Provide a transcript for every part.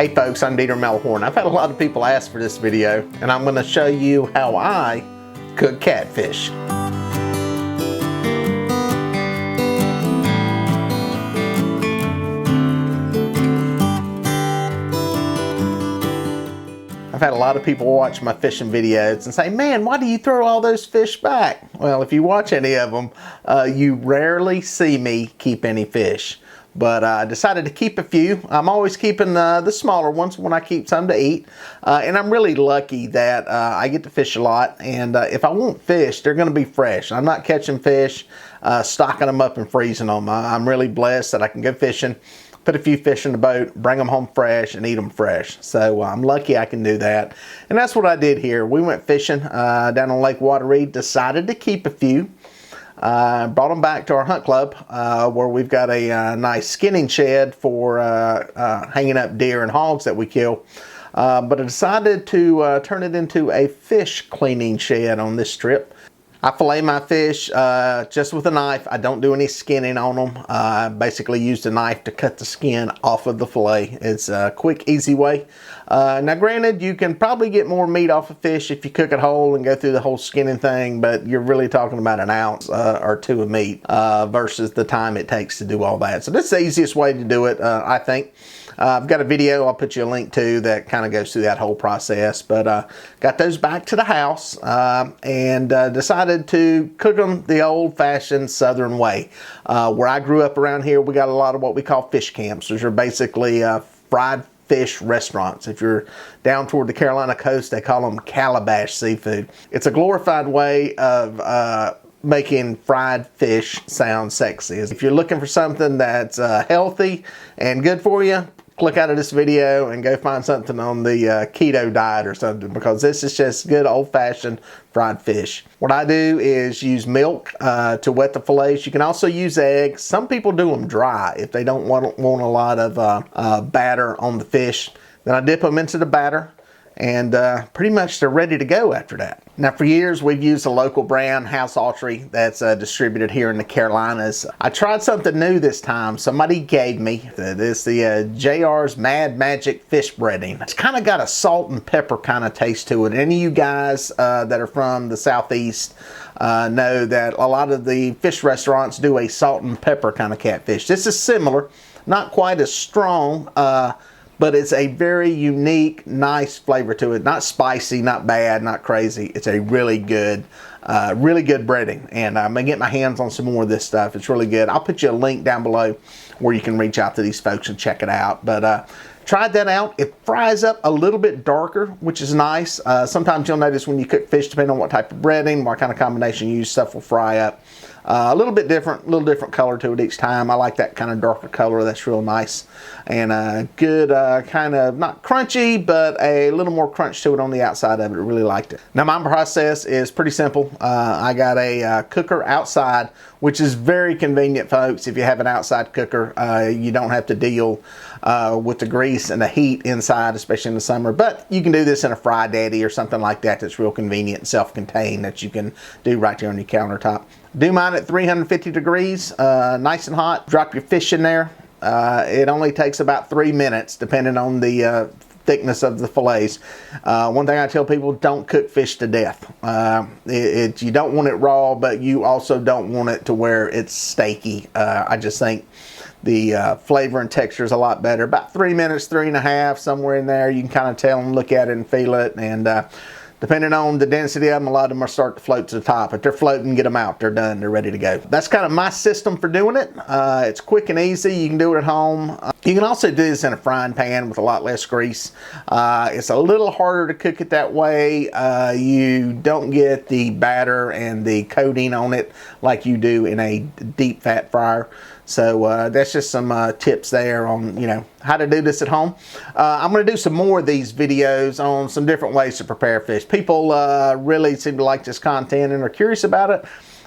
Hey folks, I'm Melhorn. I've had a lot of people ask for this video, and I'm going to show you how I cook catfish. I've had a lot of people watch my fishing videos and say, man, why do you throw all those fish back? Well, if you watch any of them, you rarely see me keep any fish. But I decided to keep a few. I'm always keeping the smaller ones when I keep some to eat. And I'm really lucky that I get to fish a lot. And if I want fish, they're going to be fresh. I'm not catching fish, stocking them up and freezing them. I'm really blessed that I can go fishing, put a few fish in the boat, bring them home fresh, and eat them fresh. So I'm lucky I can do that. And that's what I did here. We went fishing down on Lake Wateree, decided to keep a few. Brought them back to our hunt club where we've got a nice skinning shed for hanging up deer and hogs that we kill. But I decided to turn it into a fish cleaning shed on this trip. I fillet my fish just with a knife. I don't do any skinning on them. I basically used a knife to cut the skin off of the fillet. It's a quick, easy way. Now granted, you can probably get more meat off a fish if you cook it whole and go through the whole skinning thing, but you're really talking about an ounce or two of meat versus the time it takes to do all that. So this is the easiest way to do it, I think. I've got a video I'll put you a link to that kind of goes through that whole process, but got those back to the house and decided to cook them the old-fashioned southern way. Where I grew up around here, we got a lot of what we call fish camps. Those are basically fried fish restaurants. If you're down toward the Carolina coast, they call them calabash seafood. It's a glorified way of making fried fish sound sexy. If you're looking for something that's healthy and good for you, click out of this video and go find something on the keto diet or something, because this is just good old-fashioned fried fish. What I do is use milk to wet the fillets. You can also use eggs. Some people do them dry if they don't want a lot of batter on the fish. Then I dip them into the batter, and pretty much they're ready to go after that. Now for years we've used a local brand, House Autry, that's distributed here in the Carolinas. I tried something new this time. Somebody gave me this, the JR's Mad Magic Fish Breading. It's kind of got a salt and pepper kind of taste to it. Any of you guys that are from the Southeast know that a lot of the fish restaurants do a salt and pepper kind of catfish. This is similar, not quite as strong, but it's a very unique, nice flavor to it. Not spicy, not bad, not crazy. It's a really good breading. And I'm gonna get my hands on some more of this stuff. It's really good. I'll put you a link down below where you can reach out to these folks and check it out. But tried that out. It fries up a little bit darker, which is nice. Sometimes you'll notice when you cook fish, depending on what type of breading, what kind of combination you use, stuff will fry up. A little bit different, color to it each time. I like that kind of darker color. That's real nice. And a good kind of, not crunchy, but a little more crunch to it on the outside of it. I really liked it. Now my process is pretty simple. I got a cooker outside, which is very convenient, folks. If you have an outside cooker, you don't have to deal with the grease and the heat inside, especially in the summer. But you can do this in a Fry Daddy or something like that that's real convenient and self-contained that you can do right there on your countertop. Do mine at 350 degrees, nice and hot. Drop your fish in there. It only takes about 3 minutes depending on the thickness of the fillets. One thing I tell people, don't cook fish to death. You don't want it raw, but you also don't want it to where it's steaky. I just think the flavor and texture is a lot better. About 3 minutes, 3.5, somewhere in there. You can kind of tell and look at it and feel it. And depending on the density of them, a lot of them will start to float to the top. If they're floating, get them out. They're done. They're ready to go. That's kind of my system for doing it. It's quick and easy. You can do it at home. You can also do this in a frying pan with a lot less grease. It's a little harder to cook it that way. You don't get the batter and the coating on it like you do in a deep fat fryer. So that's just some tips there on, how to do this at home. I'm going to do some more of these videos on some different ways to prepare fish. People really seem to like this content and are curious about it.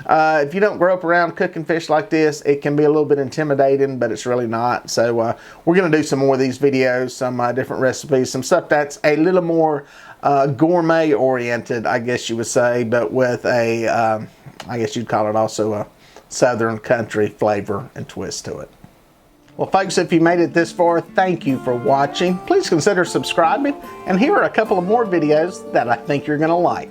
If you don't grow up around cooking fish like this, it can be a little bit intimidating, but it's really not. So we're going to do some more of these videos, some different recipes, some stuff that's a little more gourmet oriented, I guess you would say, but with a, I guess you'd call it also a Southern country flavor and twist to it. Well, folks, if you made it this far, thank you for watching. Please consider subscribing, and here are a couple of more videos that I think you're going to like.